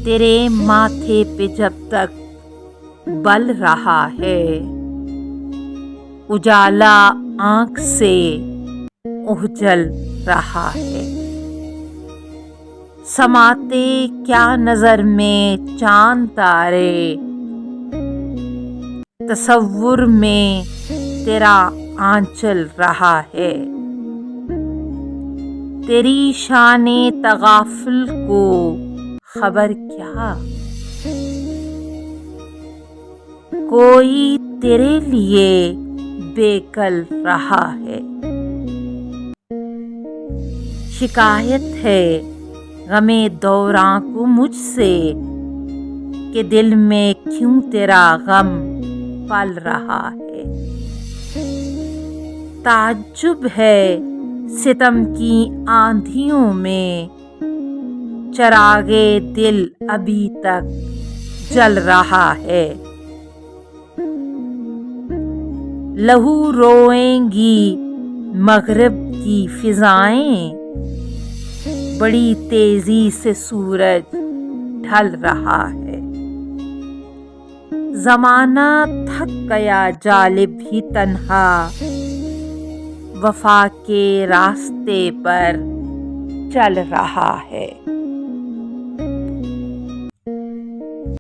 تیرے ماتھے پہ جب تک بل رہا ہے، اجالا آنکھ سے اجل رہا ہے۔ سماتے کیا نظر میں چاند تارے، تصور میں تیرا آنچل رہا ہے۔ تیری شان تغافل کو خبر کیا، کوئی تیرے لیے بے کل رہا ہے۔ شکایت ہے غم دوراں کو مجھ سے کہ دل میں کیوں تیرا غم پل رہا ہے۔ تعجب ہے ستم کی آندھیوں میں، چراغ دل ابھی تک جل رہا ہے۔ لہو روئیں گی مغرب کی فضائیں، بڑی تیزی سے سورج ڈھل رہا ہے۔ زمانہ تھک گیا جالب ہی تنہا، وفا کے راستے پر چل رہا ہے۔